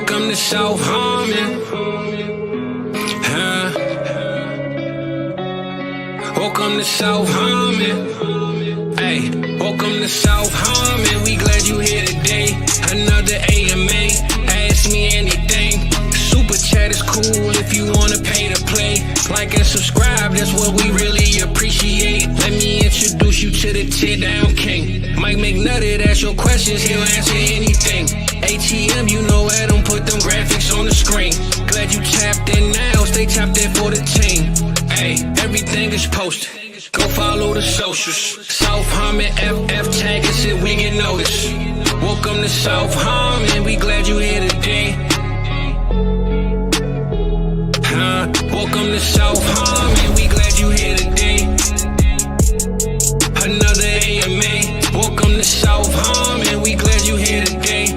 Welcome to South Harmon. Welcome to South Harmon. Hey, welcome to South Harmon. We glad you here today. Another AMA. Ask me anything. Super chat is cool if you wanna pay to play. Like and subscribe, that's what we really appreciate. Let me introduce you to the tear down king. Mike McNutted, ask your questions, he'll answer anything. ATM, you know Adam, put them graphics on the screen. Glad you tapped in now, stay tapped in for the team. Hey, everything is posted. Go follow the socials. South Harmon FF tag us if we get noticed. Welcome to South Harmon, we glad you here today. Welcome to South Harmon, we glad you here today. Another AMA. Welcome to South Harmon, we glad you here today.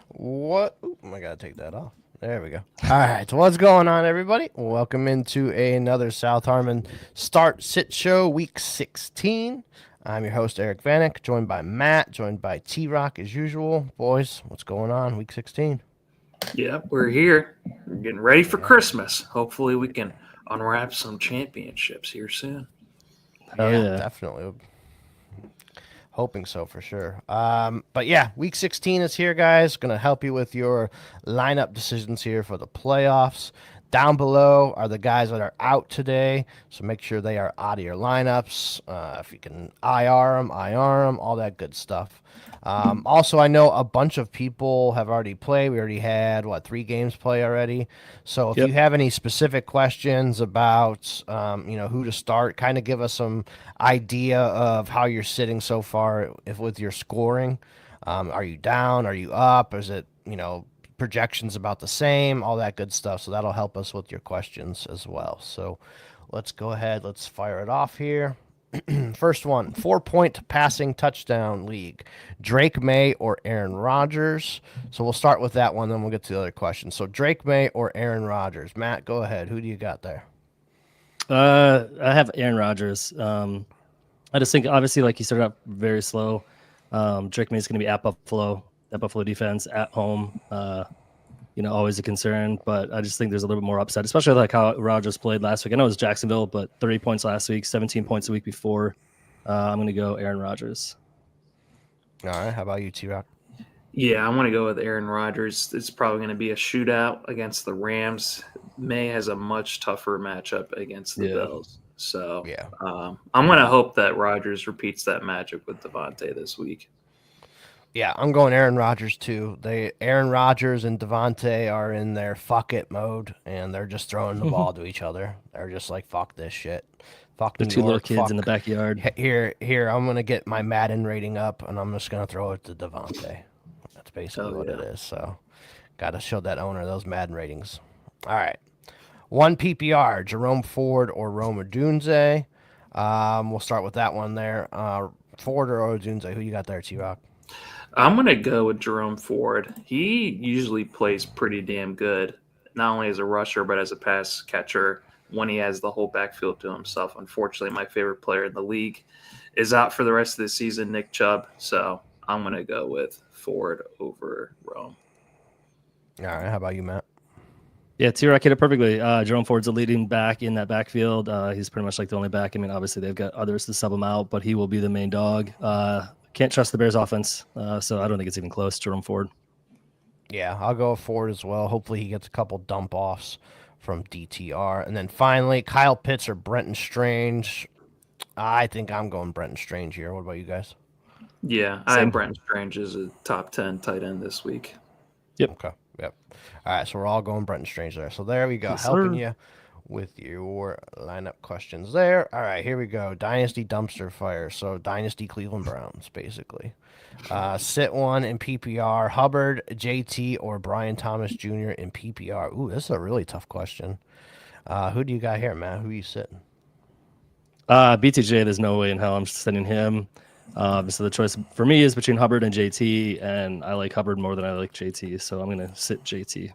What? Ooh, I gotta take that off. There we go. All right. So what's going on, everybody? Welcome into another South Harmon Start Sit Show, Week 16. I'm your host, Eric Vanek, joined by Matt, joined by T-Rock as usual. Boys, what's going on? Week 16. Yeah, we're here. We're getting ready for Christmas. Hopefully we can unwrap some championships here soon. Yeah, definitely. Hoping so for sure. But yeah, week 16 is here, guys. Going to help you with your lineup decisions here for the playoffs. Down below are the guys that are out today, so make sure they are out of your lineups. If you can IR them, all that good stuff. Also, I know a bunch of people have already played. We already had, 3 games play already. So if you have any specific questions about, who to start, kind of give us some idea of how you're sitting so far with your scoring. Are you down? Are you up? Is it, projections about the same? All that good stuff. So that'll help us with your questions as well. So let's go ahead. Let's fire it off here. First one, 4-point passing touchdown league. Drake May or Aaron Rodgers. So we'll start with that one, then we'll get to the other questions. So Drake May or Aaron Rodgers. Matt, go ahead. Who do you got there? I have Aaron Rodgers. I just think, obviously, like he started out very slow. Drake May is going to be at Buffalo. That Buffalo defense at home. Always a concern, but I just think there's a little bit more upside, especially like how Rodgers played last week. I know it was Jacksonville, but 30 points last week, 17 points the week before. I'm going to go Aaron Rodgers. All right. How about you, T-Rock? Yeah, I want to go with Aaron Rodgers. It's probably going to be a shootout against the Rams. May has a much tougher matchup against the Bills. So I'm going to hope that Rodgers repeats that magic with Devontae this week. Yeah, I'm going Aaron Rodgers too. Aaron Rodgers and Devontae are in their fuck it mode, and they're just throwing the ball to each other. They're just like, fuck this shit. Fuck the two little kids in the backyard. Here, I'm going to get my Madden rating up, and I'm just going to throw it to Devontae. That's basically what it is. So got to show that owner those Madden ratings. All right. 1 PPR, Jerome Ford or Rome Odunze. We'll start with that one there. Ford or Odunze, who you got there, T-Rock? I'm going to go with Jerome Ford. He usually plays pretty damn good, not only as a rusher, but as a pass catcher when he has the whole backfield to himself. Unfortunately, my favorite player in the league is out for the rest of the season, Nick Chubb. So I'm going to go with Ford over Rome. All right. How about you, Matt? Yeah, T-Rock hit it perfectly. Jerome Ford's a leading back in that backfield. He's pretty much like the only back. I mean, obviously, they've got others to sub him out, but he will be the main dog. Can't trust the Bears offense, so I don't think it's even close. Jerome Ford. Yeah, I'll go with Ford as well. Hopefully he gets a couple dump offs from DTR. And then finally, Kyle Pitts or Brenton Strange. I think I'm going Brenton Strange here. What about you guys? Yeah, I have Brenton Strange as a top 10 tight end this week. Yep. Okay. Yep. All right, so we're all going Brenton Strange there. So there we go, helping you with your lineup questions there. All right, here we go. Dynasty dumpster fire. So Dynasty Cleveland Browns, basically. Sit one in PPR. Hubbard, JT, or Brian Thomas Jr. in PPR. Ooh, this is a really tough question. Who do you got here, Matt? Who are you sitting? BTJ, there's no way in hell I'm sending him. So the choice for me is between Hubbard and JT, and I like Hubbard more than I like JT, so I'm going to sit JT.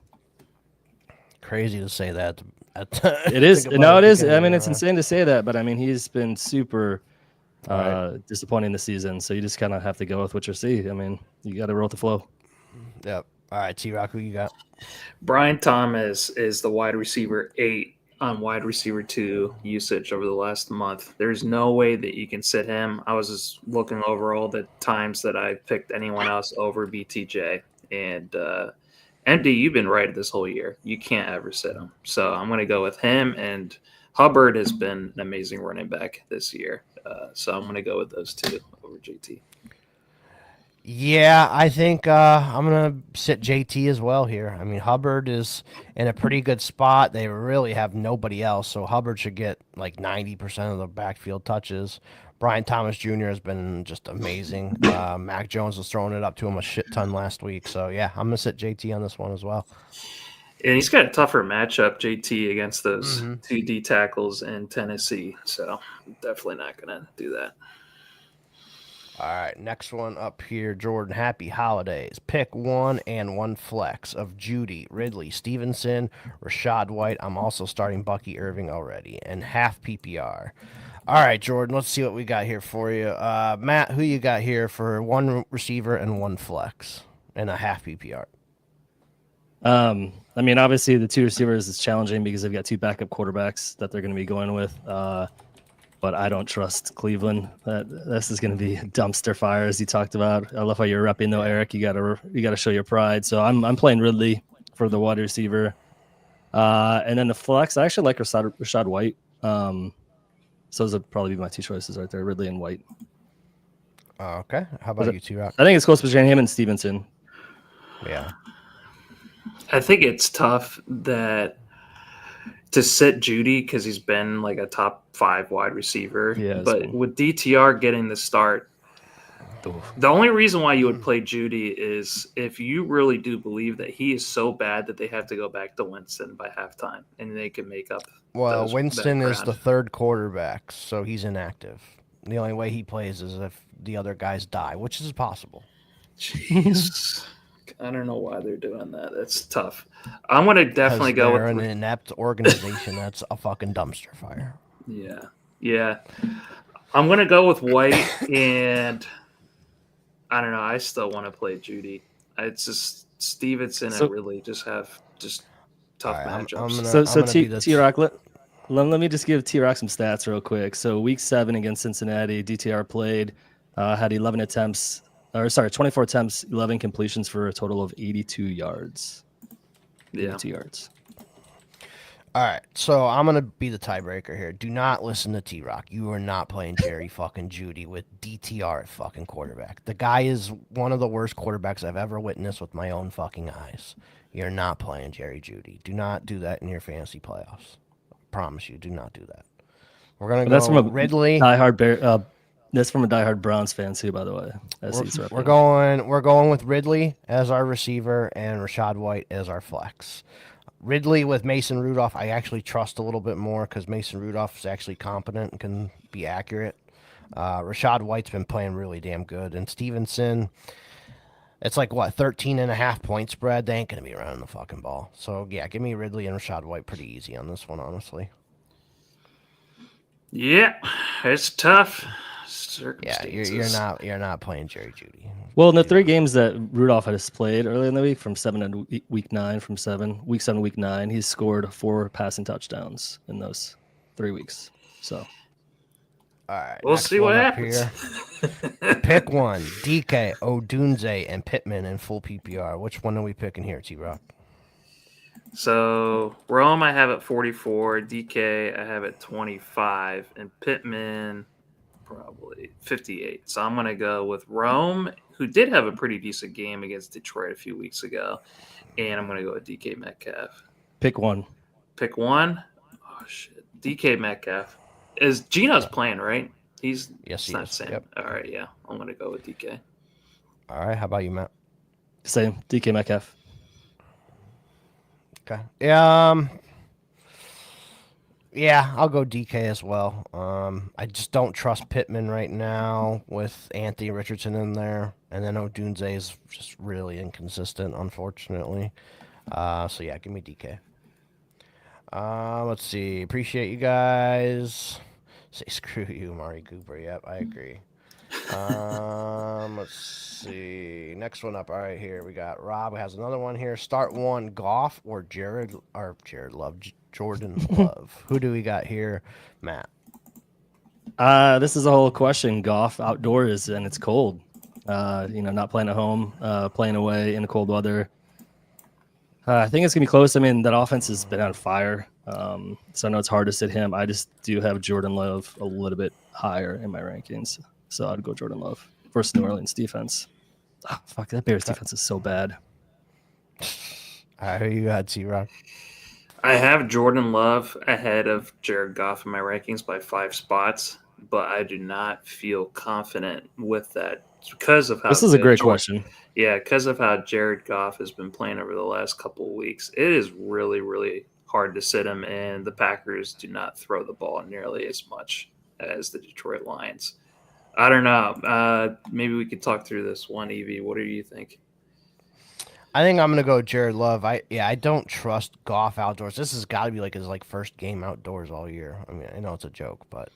Crazy to say that. It is. No, it is. I mean, it's insane to say that, but I mean, he's been super disappointing this season. So you just kind of have to go with what you see. I mean, you got to roll with the flow. Yep. All right, T-Rock, who you got? Brian Thomas is the wide receiver 8 on wide receiver 2 usage over the last month. There's no way that you can sit him. I was just looking over all the times that I picked anyone else over BTJ. And MD, you've been right this whole year. You can't ever sit him. So I'm going to go with him. And Hubbard has been an amazing running back this year. So I'm going to go with those two over JT. Yeah, I think I'm going to sit JT as well here. I mean, Hubbard is in a pretty good spot. They really have nobody else, so Hubbard should get like 90% of the backfield touches. Brian Thomas Jr. has been just amazing. Mac Jones was throwing it up to him a shit ton last week. So, yeah, I'm going to sit JT on this one as well. And he's got a tougher matchup, JT, against those 2 D tackles in Tennessee. So definitely not going to do that. All right, next one up here, Jordan. Happy holidays. Pick 1 and 1 flex of Judy, Ridley, Stevenson, Rashad White. I'm also starting Bucky Irving already, and half PPR. All right, Jordan, let's see what we got here for you. Matt, who you got here for 1 receiver and 1 flex and a half PPR? I mean, obviously the 2 receivers is challenging because they've got 2 backup quarterbacks that they're going to be going with. But I don't trust Cleveland. This is going to be a dumpster fire, as you talked about. I love how you're repping though, Eric. You gotta show your pride. So I'm playing Ridley for the wide receiver, and then the flex. I actually like Rashad White. So those would probably be my 2 choices right there, Ridley and White. Okay, how about you, T-Rock? I think it's close between him and Stevenson. Yeah, I think it's tough to sit Judy because he's been like a top 5 wide receiver. Yeah, but with DTR getting the start, the only reason why you would play Judy is if you really do believe that he is so bad that they have to go back to Winston by halftime and they can make up. Well, Winston is the 3rd quarterback, so he's inactive. The only way he plays is if the other guys die, which is possible. Jeez. I don't know why they're doing that. That's tough. I'm going to definitely go with an inept organization. That's a fucking dumpster fire. Yeah. I'm going to go with White, and I don't know. I still want to play Judy. It's just Stevenson and Ridley just have tough matchups. T-Rock, let me just give T-Rock some stats real quick. So week 7 against Cincinnati, DTR played, had 24 attempts, 11 completions for a total of 82 yards. 82 yards. All right, so I'm going to be the tiebreaker here. Do not listen to T-Rock. You are not playing Jerry fucking Judy with DTR at fucking quarterback. The guy is one of the worst quarterbacks I've ever witnessed with my own fucking eyes. You're not playing Jerry Judy. Do not do that in your fantasy playoffs. I promise you, do not do that. We're going to go with Ridley. That's from a diehard Browns fan too, by the way. We're going with Ridley as our receiver and Rashad White as our flex. Ridley with Mason Rudolph, I actually trust a little bit more because Mason Rudolph is actually competent and can be accurate. Rashad White's been playing really damn good. And Stevenson, it's like, 13.5 point spread? They ain't going to be running the fucking ball. So, yeah, give me Ridley and Rashad White pretty easy on this one, honestly. Yeah, it's tough. Yeah, you're not playing Jerry Judy. Well, in the 3 games that Rudolph has played earlier in the week, from 7 to week 9, week 7 to week 9, he's scored 4 passing touchdowns in those 3 weeks. So, all right, we'll see what happens. Pick 1: DK, Odunze, and Pittman in full PPR. Which one are we picking here, T-Rock? So Rome, I have at 44. DK, I have at 25, and Pittman probably 58. So I'm going to go with Rome, who did have a pretty decent game against Detroit a few weeks ago. And I'm going to go with DK Metcalf. Pick 1. Pick 1? Oh, shit. DK Metcalf. Gino's playing, right? Yes, he not is. Sam. Yep. All right, yeah. I'm going to go with DK. All right, how about you, Matt? Same. DK Metcalf. Okay. Yeah, I'll go DK as well. I just don't trust Pittman right now with Anthony Richardson in there, and then Odunze is just really inconsistent, unfortunately. So yeah, give me DK. Let's see. Appreciate you guys. Say screw you, Mari Cooper. Yep, I agree. Let's see. Next one up. All right, here we got Rob has another one here. Start one, Goff or Jared Love, Jordan Love. Who do we got here, Matt? This is a whole question. Golf outdoors and it's cold. Not playing at home, playing away in the cold weather. I think it's gonna be close. I mean, that offense has been on fire. So I know it's hard to sit him. I just do have Jordan Love a little bit higher in my rankings. So I'd go Jordan Love versus New Orleans defense. Oh, fuck, that Bears defense is so bad. All right, who you got, T-Rock? I have Jordan Love ahead of Jared Goff in my rankings by 5 spots, but I do not feel confident with that because of how this is a great question. Yeah, because of how Jared Goff has been playing over the last couple of weeks. It is really, really hard to sit him, and the Packers do not throw the ball nearly as much as the Detroit Lions. I don't know. Maybe we could talk through this one, Evie. What do you think? I think I'm gonna go Jared Love. I don't trust Goff outdoors. This has got to be like his first game outdoors all year. I mean, I know it's a joke, but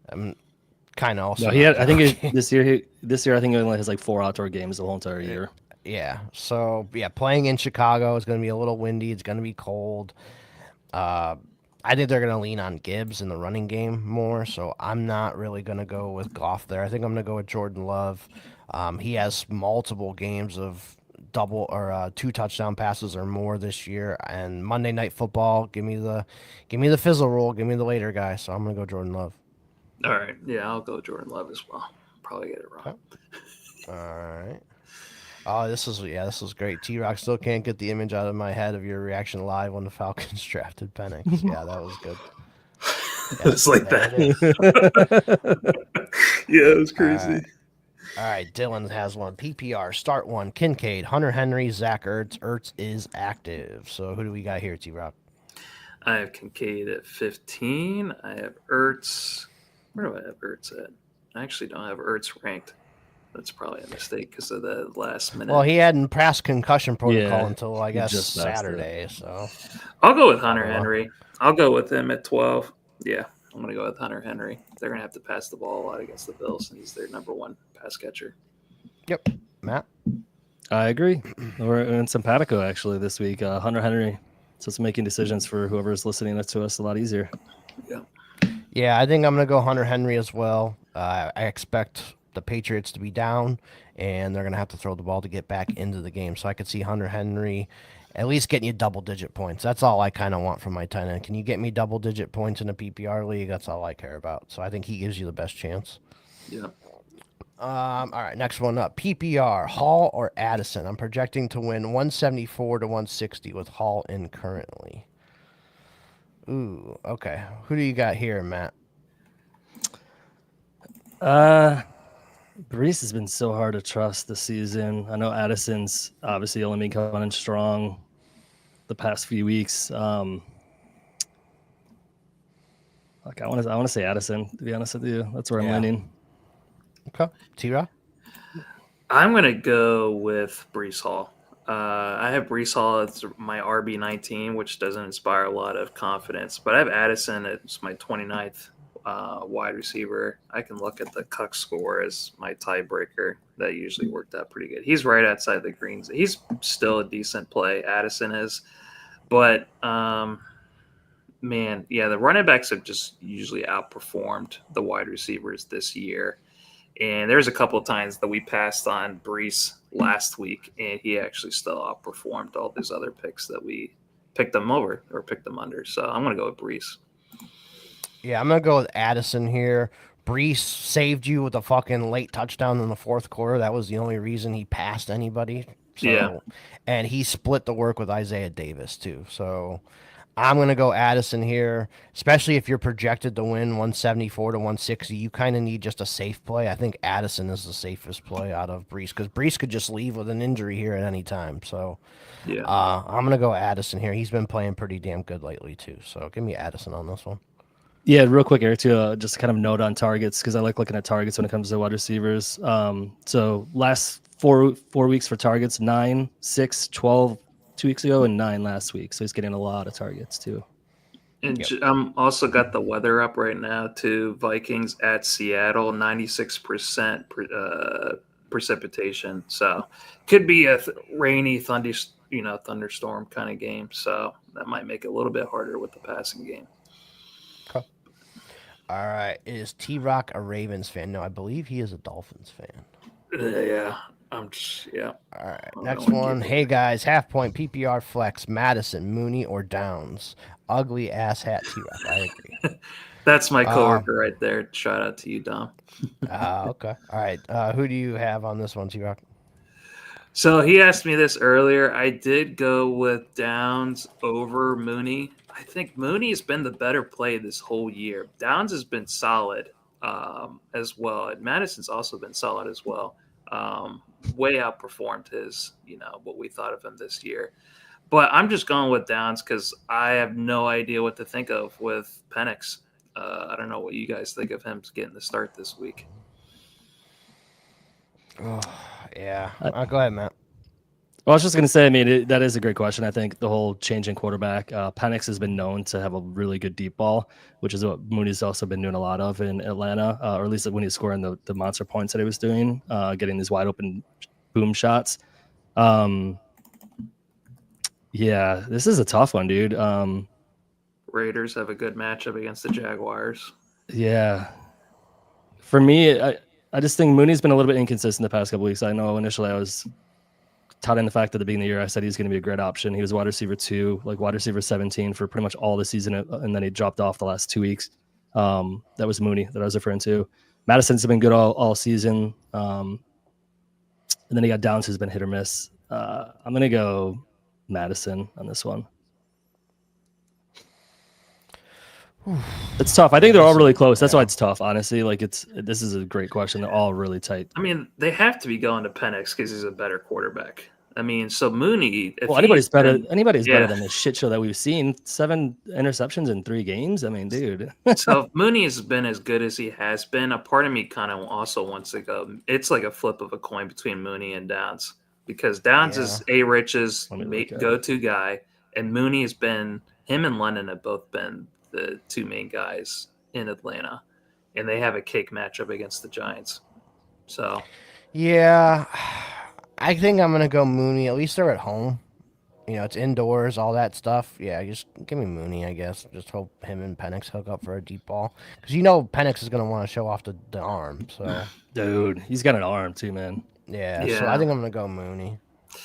I'm kind of also. No, I think this year I think he only has like 4 outdoor games the whole entire year. Yeah. So yeah, playing in Chicago is gonna be a little windy. It's gonna be cold. I think they're going to lean on Gibbs in the running game more, so I'm not really going to go with Goff there. I think I'm going to go with Jordan Love. He has multiple games of double or 2 touchdown passes or more this year, and Monday Night Football, give me the fizzle roll, give me the later guy. So I'm going to go Jordan Love. All right, yeah, I'll go Jordan Love as well. Probably get it wrong. All right. Oh, this was great. T-Rock still can't get the image out of my head of your reaction live when the Falcons drafted Penix. Yeah, that was good. It's like that. Yeah, it was crazy. All right, Dylan has one. PPR, start one. Kincaid, Hunter Henry, Zach Ertz. Ertz is active. So who do we got here, T-Rock? I have Kincaid at 15. I have Ertz. Where do I have Ertz at? I actually don't have Ertz ranked. That's probably a mistake because of the last minute. Well, he hadn't passed concussion protocol until, I guess, Saturday. So I'll go with Hunter Henry. I'll go with him at 12. Yeah, I'm going to go with Hunter Henry. They're going to have to pass the ball a lot against the Bills, and he's their number 1 pass catcher. Yep. Matt? I agree. We're in simpatico, actually, this week. Hunter Henry. So it's making decisions for whoever's listening to us a lot easier. Yeah, I think I'm going to go Hunter Henry as well. I expect the Patriots to be down, and they're going to have to throw the ball to get back into the game. So I could see Hunter Henry at least getting you double-digit points. That's all I kind of want from my tight end. Can you get me double-digit points in a PPR league? That's all I care about. So I think he gives you the best chance. Yeah. All right, next one up. PPR, Hall or Addison? I'm projecting to win 174 to 160 with Hall in currently. Ooh, okay. Who do you got here, Matt? Brees has been so hard to trust this season. I know Addison's obviously only been coming in strong the past few weeks. I want to say Addison, to be honest with you. That's where I'm leaning. Okay. T-Rock? I'm going to go with Brees Hall. I have Brees Hall as my RB19, which doesn't inspire a lot of confidence. But I have Addison as my 29th wide receiver. I can look at the Cuck score as my tiebreaker. That usually worked out pretty good. He's right outside the greens. He's still a decent play. Addison is. But, the running backs have just usually outperformed the wide receivers this year. And there's a couple of times that we passed on Brees last week, and he actually still outperformed all these other picks that we picked them over or picked them under. So I'm going to go with Brees. Yeah, I'm going to go with Addison here. Brees saved you with a fucking late touchdown in the fourth quarter. That was the only reason he passed anybody. So, yeah. And he split the work with Isaiah Davis, too. So I'm going to go Addison here, especially if you're projected to win 174 to 160. You kind of need just a safe play. I think Addison is the safest play out of Brees because Brees could just leave with an injury here at any time. So I'm going to go Addison here. He's been playing pretty damn good lately, too. So give me Addison on this one. Yeah, real quick, Eric, too, just to kind of note on targets, because I like looking at targets when it comes to wide receivers. So last four weeks for targets, 9, 6, 12 2 weeks ago, and 9 last week. So he's getting a lot of targets too. And I'm also got the weather up right now too. Vikings at Seattle, 96% precipitation. So could be a rainy, thunderstorm kind of game. So that might make it a little bit harder with the passing game. Okay. All right. Is T-Rock a Ravens fan? No, I believe he is a Dolphins fan. Yeah. All right. Next one. Hey, guys. Half point PPR flex. Madison, Mooney, or Downs? Ugly ass hat T-Rock. I agree. That's my coworker right there. Shout out to you, Dom. Okay. All right. Who do you have on this one, T-Rock? So he asked me this earlier. I did go with Downs over Mooney. I think Mooney has been the better play this whole year. Downs has been solid as well. And Madison's also been solid as well. Way outperformed his, what we thought of him this year. But I'm just going with Downs because I have no idea what to think of with Penix. I don't know what you guys think of him getting the start this week. Oh, yeah. Go ahead, Matt. Well, I was just going to say, I mean, that is a great question. I think the whole changing quarterback, Penix has been known to have a really good deep ball, which is what Mooney's also been doing a lot of in Atlanta, or at least when he's scoring the monster points that he was doing, getting these wide open boom shots. Yeah, this is a tough one, dude. Raiders have a good matchup against the Jaguars. Yeah. For me, I just think Mooney's been a little bit inconsistent the past couple weeks. I know initially I was touting the fact at the beginning of the year, I said he's going to be a great option. He was wide receiver 2, like wide receiver 17 for pretty much all the season, and then he dropped off the last 2 weeks. That was Mooney that I was referring to. Madison's been good all season. And then he got Downs, who's been hit or miss. I'm going to go Madison on this one. It's tough. I think they're all really close. That's why it's tough, honestly. Like this is a great question. They're all really tight. I mean, they have to be going to Penix because he's a better quarterback. I mean, so Mooney. Anybody's better than this shit show that we've seen. 7 interceptions in 3 games. I mean, dude. So if Mooney has been as good as he has been, a part of me kind of also wants to go. It's like a flip of a coin between Mooney and Downs because Downs is A-Rich's go-to guy, and Mooney has been. Him and London have both been the 2 main guys in Atlanta, and they have a cake matchup against the Giants. So, yeah, I think I'm gonna go Mooney. At least they're at home. It's indoors, all that stuff. Yeah, just give me Mooney, I guess. Just hope him and Penix hook up for a deep ball because Penix is gonna want to show off the arm. So, dude, he's got an arm too, man. Yeah. So I think I'm gonna go Mooney.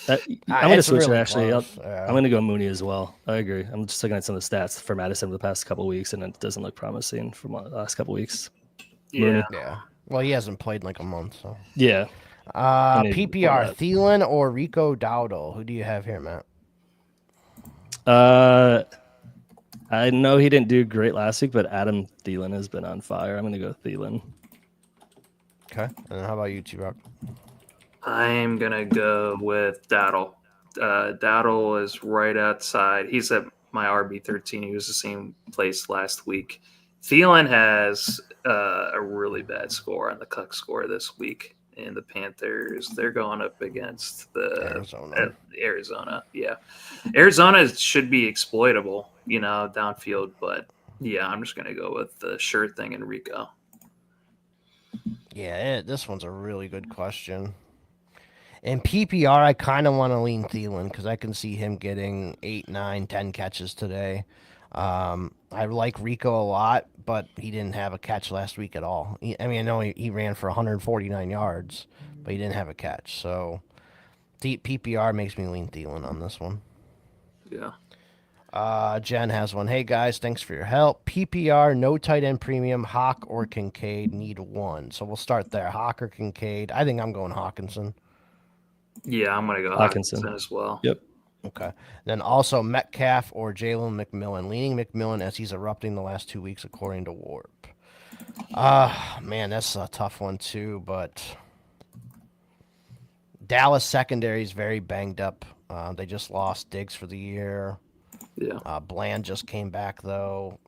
I'm going to switch it, actually. I'm going to go Mooney as well. I agree. I'm just looking at some of the stats for Madison the past couple of weeks, and it doesn't look promising from the last couple of weeks. Yeah. Mooney. Yeah. Well, he hasn't played in like a month, so. Yeah. PPR, Thielen or Rico Dowdle? Who do you have here, Matt? I know he didn't do great last week, but Adam Thielen has been on fire. I'm going to go Thielen. Okay. And how about you, T-Rock? I'm going to go with Dowdle. Dowdle is right outside. He's at my RB13. He was the same place last week. Thielen has a really bad score on the Cuck score this week. And the Panthers, they're going up against Arizona. Yeah. Arizona should be exploitable, downfield. But, yeah, I'm just going to go with the sure thing in Rico. Yeah, this one's a really good question. In PPR, I kind of want to lean Thielen because I can see him getting 8, 9, 10 catches today. I like Rico a lot, but he didn't have a catch last week at all. I know he ran for 149 yards, but he didn't have a catch. So, PPR makes me lean Thielen on this one. Yeah. Jen has one. Hey, guys, thanks for your help. PPR, no tight end premium, Hawk or Kincaid, need one. So we'll start there. Hawk or Kincaid? I think I'm going Hawkinson. Yeah, I'm going to go Hawkinson as well. Yep. Okay. Then also Metcalf or Jalen McMillan. Leaning McMillan as he's erupting the last 2 weeks, according to Warp. Man, that's a tough one too, but Dallas secondary is very banged up. They just lost Diggs for the year. Yeah. Bland just came back, though.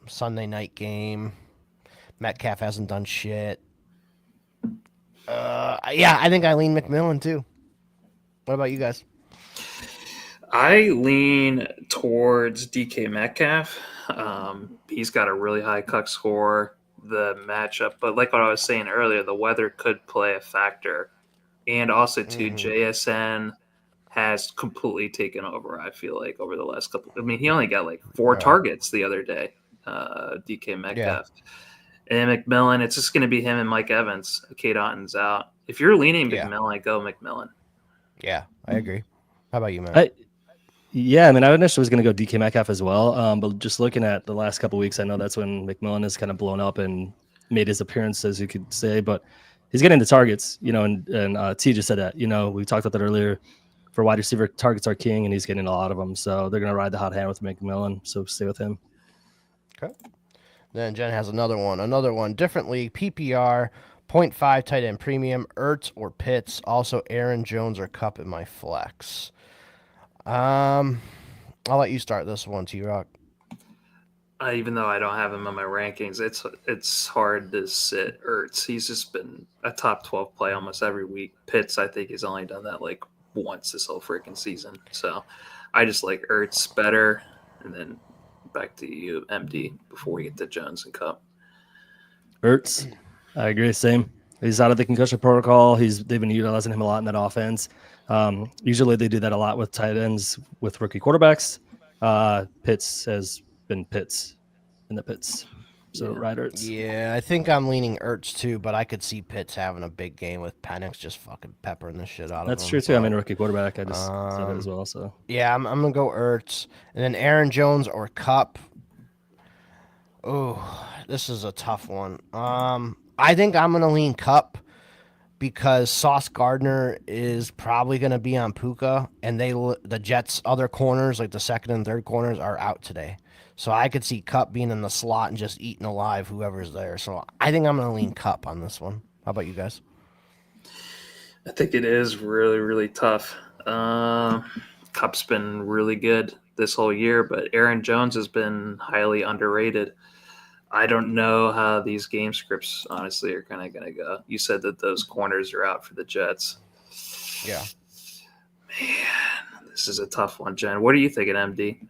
Sunday night game. Metcalf hasn't done shit. Yeah, I think I lean McMillan too. What about you guys? I lean towards DK Metcalf. He's got a really high cuck score, the matchup, but like what I was saying earlier, the weather could play a factor. And also, too, JSN has completely taken over, I feel like, over the last couple. I mean, he only got like 4 targets the other day, DK Metcalf. And McMillan, it's just going to be him and Mike Evans. Kate Otton's out. If you're leaning McMillan, go McMillan. Yeah, I agree. How about you, man? Yeah, I mean, I initially was going to go DK Metcalf as well, but just looking at the last couple of weeks, I know that's when McMillan has kind of blown up and made his appearance, as you could say, but he's getting the targets, and T just said that, we talked about that earlier. For wide receiver, targets are king, and he's getting a lot of them, so they're going to ride the hot hand with McMillan, so stay with him. Okay. Then Jen has another one, different league, PPR, 0.5 tight end premium, Ertz or Pitts, also Aaron Jones or Cup in my flex. I'll let you start this one, T-Rock. Even though I don't have him on my rankings, it's hard to sit Ertz. He's just been a top 12 play almost every week. Pitts, I think, he's only done that like once this whole freaking season. So I just like Ertz better. And then back to you, MD, before we get to Jones and Cup. Ertz, I agree. Same. He's out of the concussion protocol. They've been utilizing him a lot in that offense. Usually they do that a lot with tight ends with rookie quarterbacks. Pitts has been Pitts in the pits. So ride Ertz. Yeah, I think I'm leaning Ertz too, but I could see Pitts having a big game with Penix just fucking peppering the shit out of him. That's true too. I mean, rookie quarterback. I just said it as well. So yeah, I'm gonna go Ertz, and then Aaron Jones or Cup. Oh, this is a tough one. I think I'm gonna lean Cup because Sauce Gardner is probably gonna be on Puka, and the Jets' other corners, like the second and third corners, are out today. So I could see Cup being in the slot and just eating alive whoever's there. So I think I'm going to lean Cup on this one. How about you guys? I think it is really, really tough. Cup's been really good this whole year, but Aaron Jones has been highly underrated. I don't know how these game scripts, honestly, are kind of going to go. You said that those corners are out for the Jets. Yeah. Man, this is a tough one, Jen. What are you thinking, MD?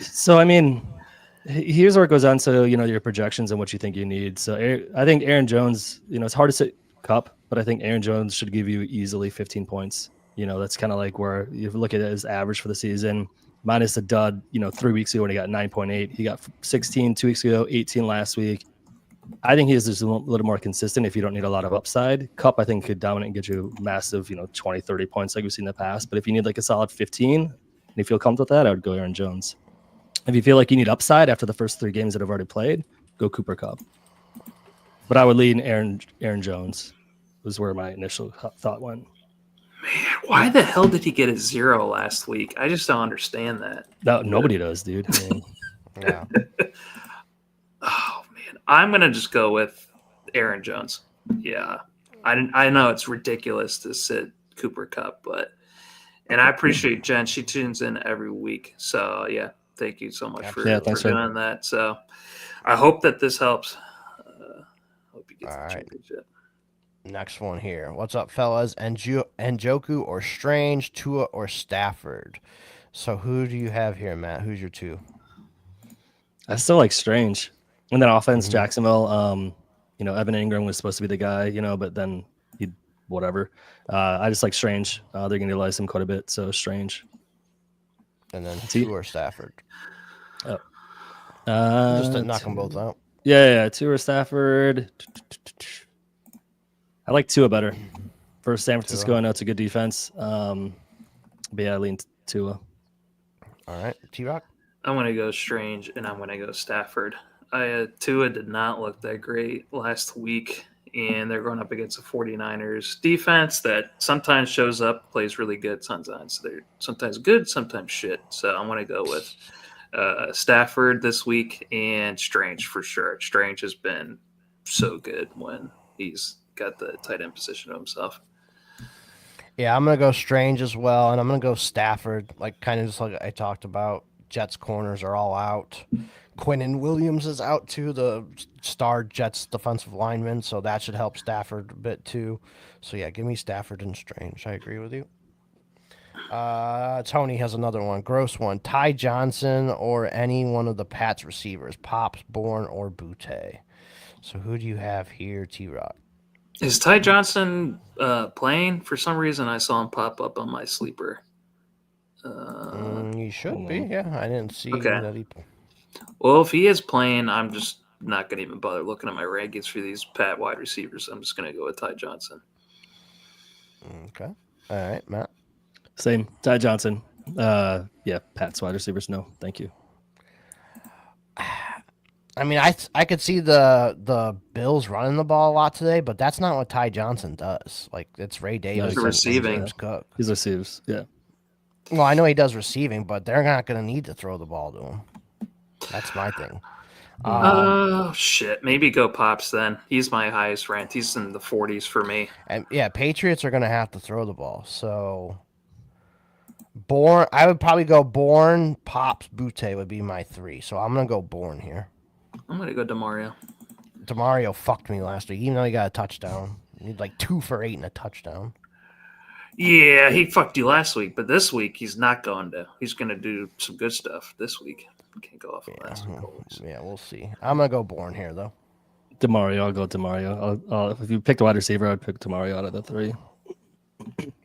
So, I mean, here's where it goes on. So, your projections and what you think you need. So, I think Aaron Jones, it's hard to sit Cup, but I think Aaron Jones should give you easily 15 points. That's kind of like where you look at his average for the season, minus a dud, 3 weeks ago when he got 9.8. He got 16 2 weeks ago, 18 last week. I think he is just a little more consistent if you don't need a lot of upside. Cup, I think, could dominate and get you massive, 20, 30 points like we've seen in the past. But if you need like a solid 15, and you feel comfortable with that, I would go Aaron Jones. If you feel like you need upside after the first 3 games that have already played, go Cooper Kupp. But I would lean Aaron Jones was where my initial thought went. Man, why the hell did he get a 0 last week? I just don't understand that. No, nobody does, dude. I mean, yeah. Oh, man. I'm going to just go with Aaron Jones. Yeah. I know it's ridiculous to sit Cooper Kupp, and I appreciate Jen. She tunes in every week. So, yeah. Thank you so much for doing that. So I hope that this helps. Hope you get the championship. Next one here. What's up, fellas? Njoku or Strange, Tua or Stafford? So who do you have here, Matt? Who's your 2? I still like Strange. And then offense, Jacksonville. Evan Ingram was supposed to be the guy, but then whatever. I just like Strange. They're going to utilize him quite a bit. So Strange. And then Tua or Stafford? Oh. Just to knock them both out. Yeah. Tua or Stafford. I like Tua better. For San Francisco, I know it's a good defense. But yeah, I lean Tua. All right. T-Rock? I'm going to go Strange, and I'm going to go Stafford. Tua did not look that great last week, and they're going up against the 49ers defense that sometimes shows up, plays really good, sometimes they're sometimes good, sometimes shit. So I'm going to go with Stafford this week and Strange for sure. Strange has been so good when he's got the tight end position to himself. Yeah, I'm going to go Strange as well, and I'm going to go Stafford, kind of just like I talked about. Jets corners are all out. Quinnen Williams is out too, the star Jets defensive lineman, so that should help Stafford a bit too. So yeah, give me Stafford and Strange. I agree with you. Tony has another one, gross one. Ty Johnson or any one of the Pats receivers, Pops, Bourne, or Butte. So who do you have here, T-Rock? Is Ty Johnson playing? For some reason, I saw him pop up on my sleeper. You should be, yeah. I didn't see Okay. that he... Well, if he is playing, I'm just not going to even bother looking at my rankings for these Pat wide receivers. I'm just going to go with Ty Johnson. Okay. All right, Matt. Same. Ty Johnson. Yeah, Pat's wide receivers. No, thank you. I mean, I could see the Bills running the ball a lot today, but that's not what Ty Johnson does. Like, it's Ray Davis He's receiving. and James Cook. He's receives. Yeah. Well, I know he does receiving, but they're not going to need to throw the ball to him. That's my thing. Shit. Maybe go Pops then. He's my highest ranked. He's in the 40s for me. And yeah, Patriots are going to have to throw the ball. So, Bourne, I would probably go Bourne, Pops, Butte would be my 3. So I'm going to go Bourne here. I'm going to go DeMario. DeMario fucked me last week, even though he got a touchdown. He had like 2 for 8 and a touchdown. Yeah, he fucked you last week, but this week he's not going to. He's going to do some good stuff this week. Can't go off of last week. Yeah, we'll see. I'm going to go Bourne here, though. DeMario. I'll go DeMario. If you picked a wide receiver, I'd pick DeMario out of the 3.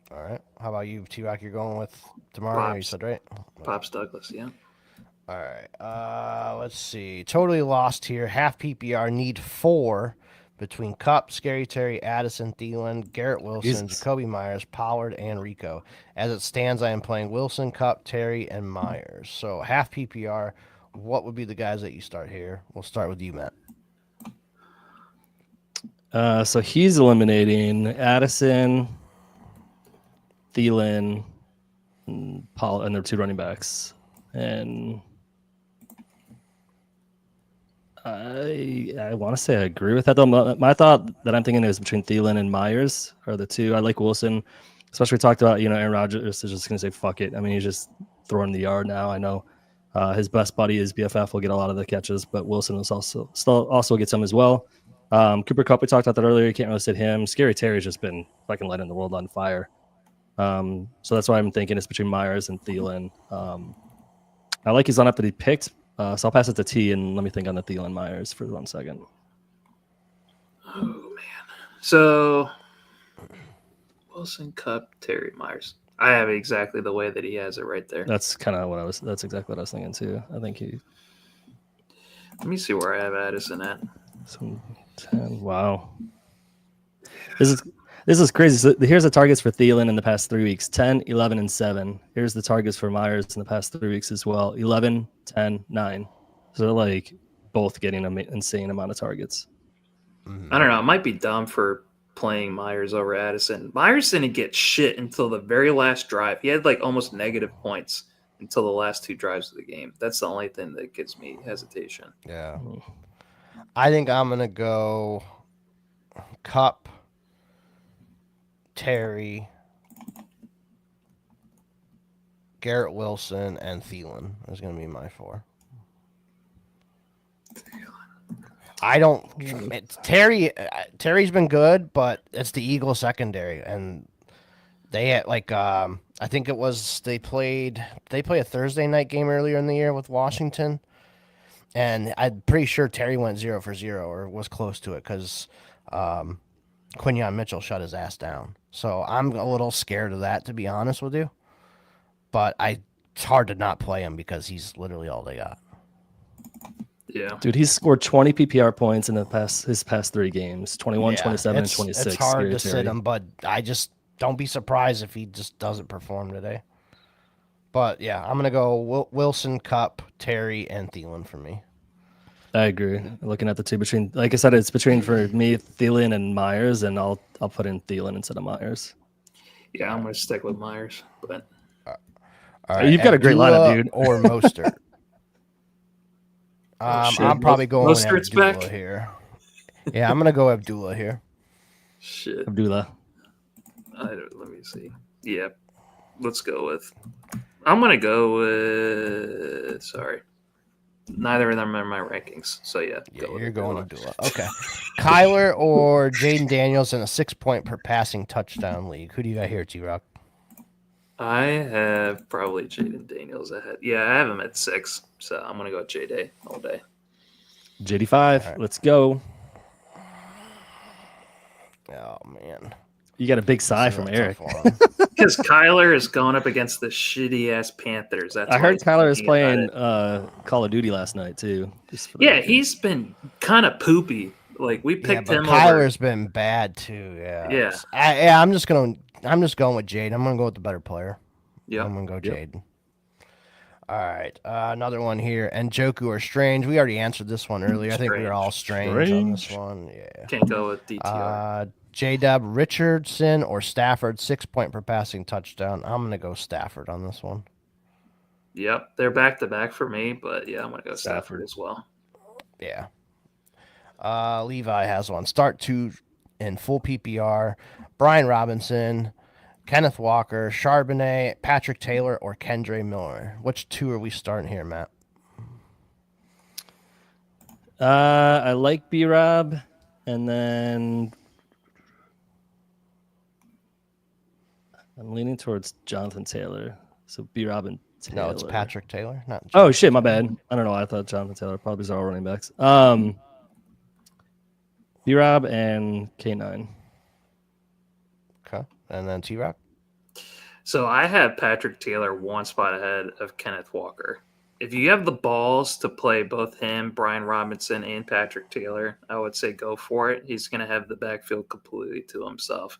All right. How about you, T-Rock? You're going with DeMario, Pops. you said, right? Pops Douglas, yeah. All right. Let's see. Totally lost here. Half PPR, need 4 between Kupp, Scary Terry, Addison, Thielen, Garrett Wilson, Jacoby Myers, Pollard, and Rico. As it stands, I am playing Wilson, Kupp, Terry, and Myers. So half PPR, what would be the guys that you start here? We'll start with you, Matt. So he's eliminating Addison, Thielen, and Paul, and their 2 running backs. And I want to say I agree with that, though. My thought that I'm thinking is between Thielen and Myers are the 2. I like Wilson, especially we talked about, Aaron Rodgers is just going to say, fuck it. I mean, he's just throwing the yard now. I know his best buddy is BFF will get a lot of the catches, but Wilson will also get some as well. Cooper Kupp, we talked about that earlier. You can't really sit him. Scary Terry's just been fucking lighting the world on fire. So that's why I'm thinking it's between Myers and Thielen. I like his lineup that he picked. So I'll pass it to T and let me think on the Thielen Myers for 1 second. Oh, man. So, Wilson, Kupp, Terry, Myers. I have it exactly the way that he has it right there. That's kind of that's exactly what I was thinking too. I think Let me see where I have Addison at. 10. Wow. This is crazy. So here's the targets for Thielen in the past 3 weeks: 10, 11, and 7. Here's the targets for Myers in the past 3 weeks as well: 11, 10, 9. So they're like both getting an insane amount of targets. I don't know. It might be dumb for playing Myers over Addison. Myers didn't get shit until the very last drive. He had like almost negative points until the last 2 drives of the game. That's the only thing that gives me hesitation. Yeah. I think I'm going to go Kupp, Terry, Garrett Wilson, and Thielen is going to be my 4. I don't. Terry's been good, but it's the Eagles secondary, and they had I think it was they play a Thursday night game earlier in the year with Washington, and I'm pretty sure Terry went 0 for 0 or was close to it because Quinyon Mitchell shut his ass down. So I'm a little scared of that, to be honest with you. But it's hard to not play him because he's literally all they got. Yeah. Dude, he's scored 20 PPR points in his past 3 games: 21, 27, and 26. It's hard to sit him, but I just don't be surprised if he just doesn't perform today. But yeah, I'm gonna go Wilson, Kupp, Terry, and Thielen for me. I agree. Looking at the 2 between, like I said, it's between for me Thielen and Myers, and I'll put in Thielen instead of Myers. Yeah, I'm gonna stick with Myers, but all right, you've got a great lineup, dude. Or Mostert. I'm probably going with Mostert's Abdullah back here. Yeah, I'm gonna go Abdullah here. Shit. Abdullah. Let me see. Yeah, let's go with I'm going to go with. Sorry. Neither of them are in my rankings. So, yeah. Yeah, go with you're going Abdullah. Abdullah. Okay. Kyler or Jaden Daniels in a 6-point per passing touchdown league. Who do you got here, T-Rock? I have probably Jaden Daniels ahead. Yeah, I have him at 6. So, I'm going to go J-Day all day. JD5. Right. Let's go. Oh, man. You got a big sigh This is from a Eric. tough one. Because Kyler is going up against the shitty-ass Panthers. That's I why heard he's Kyler was thinking about playing it. Call of Duty last night, too. Just for the Yeah, record. he's been kind of poopy. Like, we Yeah, picked but him Kyler's over. been bad too. Yeah. Yeah. I'm just going with Jade. I'm gonna go with the better player. Yep. I'm gonna go Yep. Jade. All right, another one here. And Joku or Strange. We already answered this one earlier. I think we were all Strange on this one. Yeah. Can't go with DTR. J-Dub, Richardson or Stafford, 6-point per passing touchdown. I'm going to go Stafford on this one. Yep, they're back-to-back for me, but yeah, I'm going to go Stafford Stafford as well. Yeah. Levi has one. Start 2 in full PPR. Brian Robinson, Kenneth Walker, Charbonnet, Patrick Taylor, or Kendre Miller. Which 2 are we starting here, Matt? I like B-Rob, and then I'm leaning towards Jonathan Taylor. So B-Rob and Taylor. No, it's Patrick Taylor. Not Oh shit, my bad. I don't know. I thought Jonathan Taylor. Probably all running backs. B-Rob and K9. Okay, and then T-Rock. So I have Patrick Taylor one spot ahead of Kenneth Walker. If you have the balls to play both him, Brian Robinson, and Patrick Taylor, I would say go for it. He's going to have the backfield completely to himself.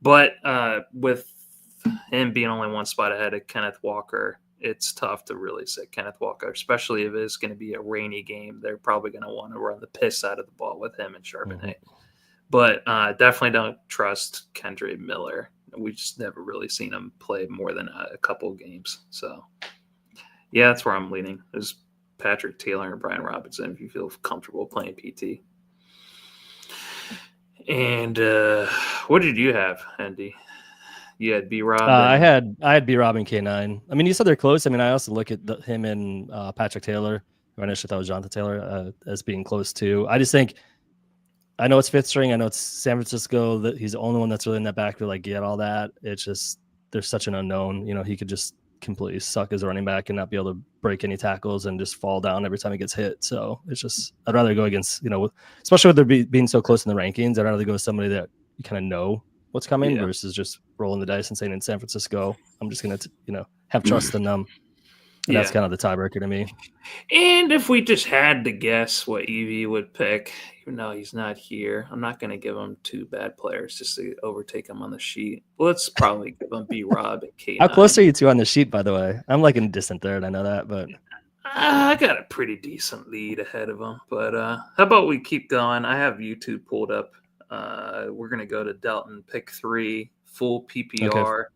But with him being only one spot ahead of Kenneth Walker, it's tough to really sit Kenneth Walker, especially if it's going to be a rainy game. They're probably going to want to run the piss out of the ball with him and Charbonnet. Mm-hmm. But definitely don't trust Kendre Miller. We've just never really seen him play more than a couple of games. So, yeah, that's where I'm leaning. Is Patrick Taylor and Brian Robinson if you feel comfortable playing PT. And what did you have, Andy? You had B-Rob. I had B-Rob and K9. I mean, you said they're close. I mean, I also look at him and Patrick Taylor. I initially thought it was Jonathan Taylor as being close too. I just think I know it's fifth string. I know it's San Francisco. That he's the only one that's really in that backfield. I get all that. It's just there's such an unknown. You know, he could just completely suck as a running back and not be able to break any tackles and just fall down every time he gets hit. So it's just I'd rather go against especially with there being so close in the rankings. I'd rather go with somebody that you kind of know what's coming versus just rolling the dice and saying in San Francisco, I'm just going to have trust in them. And that's kind of the tiebreaker to me. And if we just had to guess what Evie would pick, even though he's not here, I'm not going to give him 2 bad players just to overtake him on the sheet. Let's probably give him B-Rob and K9. How close are you two on the sheet, by the way? I'm like in distant third. I know that, but I got a pretty decent lead ahead of him. But how about we keep going? I have YouTube pulled up. We're going to go to Delton, pick 3, full PPR. Okay.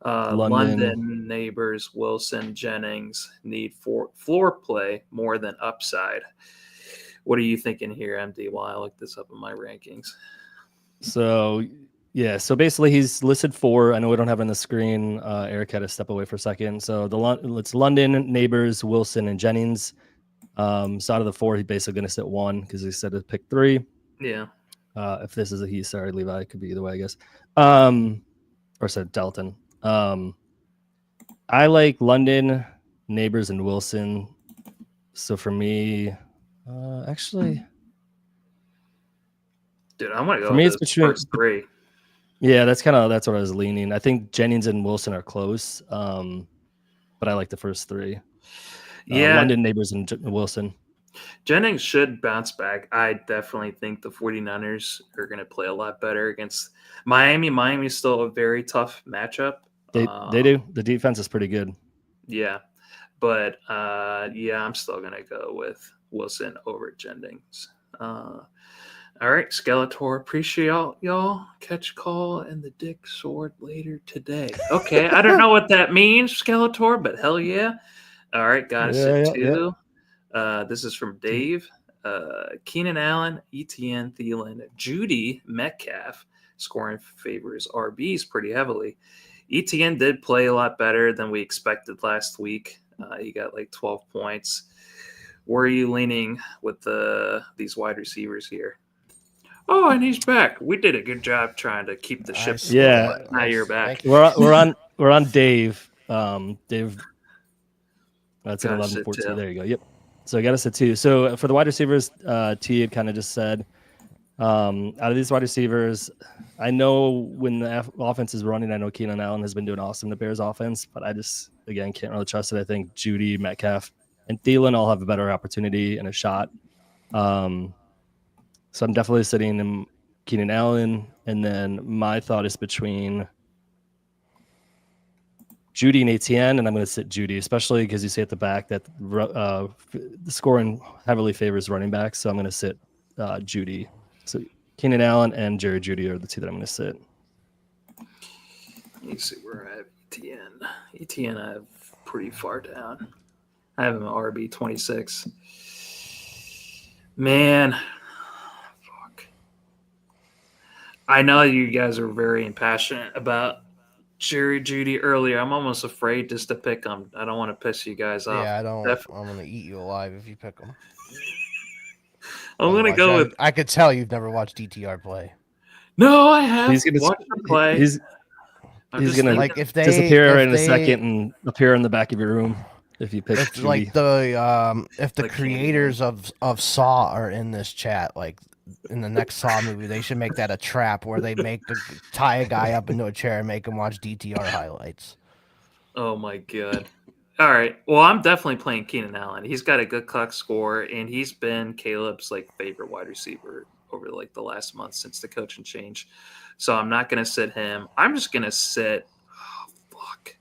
London, Neighbors, Wilson, Jennings need floor play more than upside. What are you thinking here, MD, while I look this up in my rankings? So basically he's listed 4. I know we don't have it on the screen. Eric had to step away for a second. So it's London, Neighbors, Wilson, and Jennings. So out of the 4, he's basically going to sit 1 because he said to pick 3. Yeah. If this is a he, sorry, Levi, it could be either way, I guess. Or said Dalton. I like London, Neighbors, and Wilson. So for me, actually, dude, I want to go. For me, it's between first 3. Yeah, that's what I was leaning. I think Jennings and Wilson are close, but I like the first 3. Yeah, London, Neighbors, and Wilson. Jennings should bounce back. I definitely think the 49ers are going to play a lot better against Miami. Miami's still a very tough matchup. They do. The defense is pretty good. Yeah. But, I'm still going to go with Wilson over Jennings. All right, Skeletor. Appreciate y'all. Catch call and the dick sword later today. Okay, I don't know what that means, Skeletor, but hell yeah. All right, got us at 2. Yeah. This is from Dave. Keenan Allen, ETN, Thielen, Judy, Metcalf. Scoring favors RBs pretty heavily. ETN did play a lot better than we expected last week. He got like 12 points. Where are you leaning with these wide receivers here? Oh, and he's back. We did a good job trying to keep the ship. Yeah. Now you're back. We're on Dave. Dave. That's at Got us at 11-14. two. There you go. Yep. So I got us at 2. So for the wide receivers, T had kind of just said, out of these wide receivers, I know when the offense is running, I know Keenan Allen has been doing awesome to Bears offense, but I just, again, can't really trust it. I think Judy, Metcalf, and Thielen all have a better opportunity and a shot. So I'm definitely sitting in Keenan Allen, and then my thought is between Judy and ATN, and I'm going to sit Judy, especially because you see at the back that the scoring heavily favors running backs, so I'm going to sit Judy. So Keenan Allen and Jerry Judy are the two that I'm going to sit. Let me see where I have ETN. ETN I have pretty far down. I have him at RB 26. Man, fuck. I know you guys are very impassionate about Jerry Judy earlier. I'm almost afraid just to pick him. I don't want to piss you guys off. Yeah, I don't. I'm gonna eat you alive if you pick him. I'm gonna go with. I could tell you've never watched DTR play. No, I have. He's gonna watched him play. He's gonna like if they disappear if in a second and appear in the back of your room if you pick if, Judy. like if the creators of Saw are in this chat, like in the next Saw movie, they should make that a trap where they tie a guy up into a chair and make him watch DTR highlights. Oh my god. All right. Well, I'm definitely playing Keenan Allen. He's got a good clock score, and he's been Caleb's like favorite wide receiver over like the last month since the coaching change. So I'm not gonna sit him. I'm just gonna sit. Oh fuck,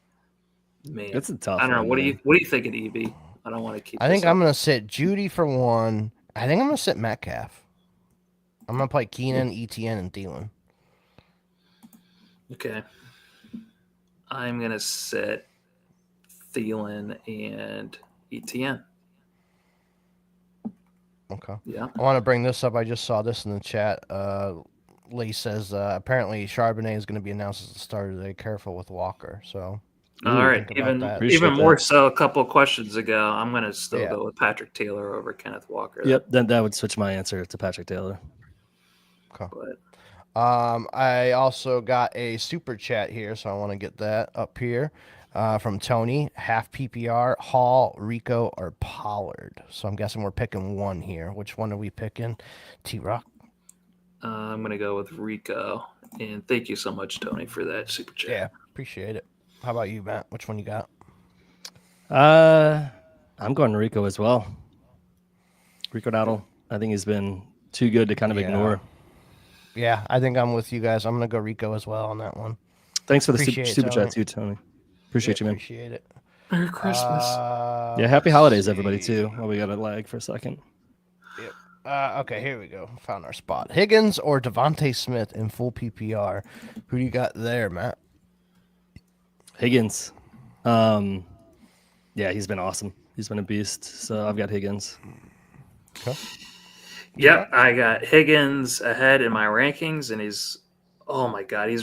man. It's a tough. I don't know. One, What man. do you think of EB? I don't want to keep. I think I'm gonna sit Judy for one. I think I'm gonna sit Metcalf. I'm gonna play Keenan, ETN, and Thielen. Okay. I'm gonna sit Thielen and ETN. Okay. Yeah. I want to bring this up. I just saw this in the chat. Lee says apparently Charbonnet is going to be announced as the starter today. Careful with Walker. So, all right. Even more so a couple of questions ago, I'm going to still go with Patrick Taylor over Kenneth Walker. Yep. Then that would switch my answer to Patrick Taylor. Okay. But I also got a super chat here, so I want to get that up here. From Tony, half PPR, Hall, Rico, or Pollard. So I'm guessing we're picking one here. Which one are we picking? T-Rock? I'm going to go with Rico. And thank you so much, Tony, for that super chat. Yeah, appreciate it. How about you, Matt? Which one you got? I'm going Rico as well. Rico Dowdle. I think he's been too good to kind of ignore. Yeah, I think I'm with you guys. I'm going to go Rico as well on that one. Thanks for the super chat too, Tony. Appreciate you, man. Appreciate it. Merry Christmas. Yeah, happy holidays, everybody, too. Oh, we got a lag for a second. Yep. Okay, here we go. Found our spot. Higgins or Devontae Smith in full PPR. Who do you got there, Matt? Higgins. Yeah, he's been awesome. He's been a beast. So I've got Higgins. Okay. Yep, I got Higgins ahead in my rankings, and he's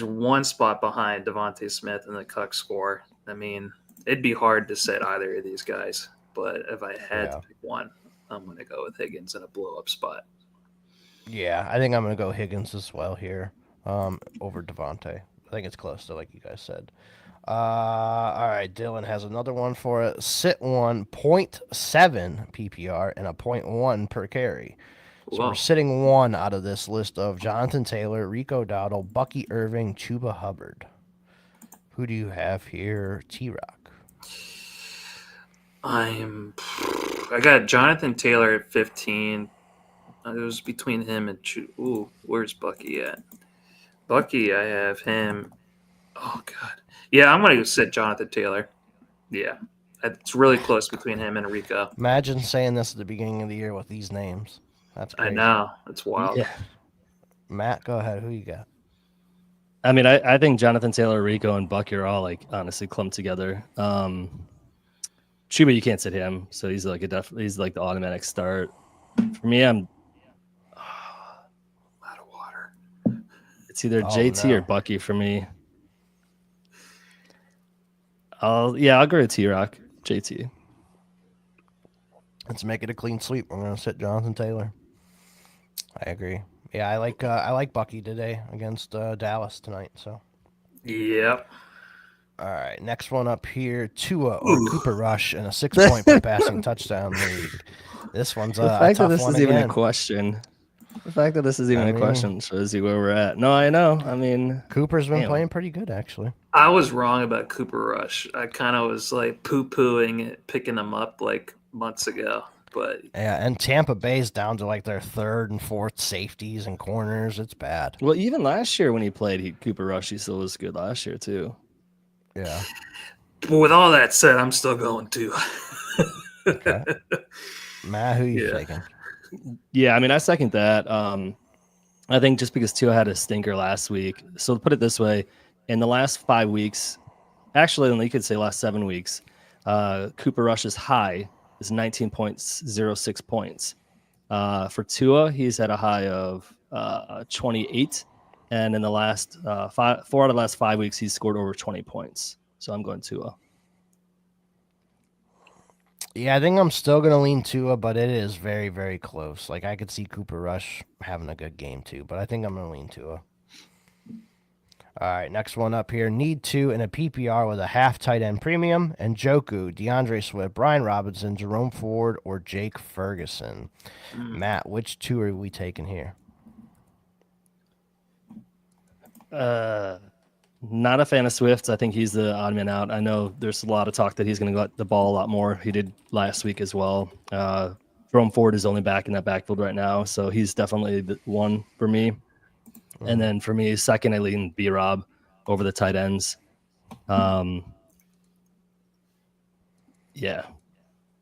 one spot behind Devontae Smith in the Cuck score. I mean, it'd be hard to set either of these guys, but if I had to pick one, I'm going to go with Higgins in a blow-up spot. Yeah, I think I'm going to go Higgins as well here over Devontae. I think it's close to like you guys said. All right, Dylan has another one for it. Sit 1.7 PPR and a 0.1 per carry. So we're sitting one out of this list of Jonathan Taylor, Rico Dowdle, Bucky Irving, Chuba Hubbard. Who do you have here, T-Rock? I got Jonathan Taylor at 15. It was between him and Ooh, where's Bucky at? Bucky, I have him. Oh, God. Yeah, I'm going to sit Jonathan Taylor. Yeah. It's really close between him and Rico. Imagine saying this at the beginning of the year with these names. That's crazy. I know. It's wild. Yeah. Matt, go ahead. Who you got? I mean, I think Jonathan Taylor, Rico, and Bucky are all like honestly clumped together. Chuba, you can't sit him, so he's like he's like the automatic start. For me, I'm out of water. It's either JT or Bucky for me. I'll go to T-Rock, JT. Let's make it a clean sweep. I'm going to sit Jonathan Taylor. I agree. Yeah, I like Bucky today against Dallas tonight. So. Yep. All right, next one up here, Tua or Cooper Rush in a 6-point per passing touchdown league. This one's the a fact tough that this one is again. even a question. The fact that this is even a question shows you where we're at. No, I know. I mean, Cooper's been playing pretty good, actually. I was wrong about Cooper Rush. I kind of was like poo-pooing it, picking him up like months ago. But yeah, and Tampa Bay's down to like their third and fourth safeties and corners. It's bad. Well, even last year when he played, Cooper Rush, he still was good last year too. Yeah. But with all that said, I'm still going to. Okay. Matt, who you taking? Yeah, I mean, I second that. I think just because Tua had a stinker last week. So to put it this way, in the last 5 weeks, actually, you could say last 7 weeks, Cooper Rush's high is 19.06 points. For Tua, he's at a high of 28. And in the last 4 out of the last 5 weeks, he's scored over 20 points. So I'm going Tua. Yeah, I think I'm still going to lean Tua, but it is very, very close. Like, I could see Cooper Rush having a good game, too, but I think I'm going to lean Tua. All right, next one up here. Need to in a PPR with a half tight end premium, and Njoku, DeAndre Swift, Brian Robinson, Jerome Ford, or Jake Ferguson. Matt, which two are we taking here? Not a fan of Swift. I think he's the odd man out. I know there's a lot of talk that he's going to get the ball a lot more. He did last week as well. Jerome Ford is only back in that backfield right now, so he's definitely the one for me. And then for me, second, I lean B-Rob over the tight ends. Yeah.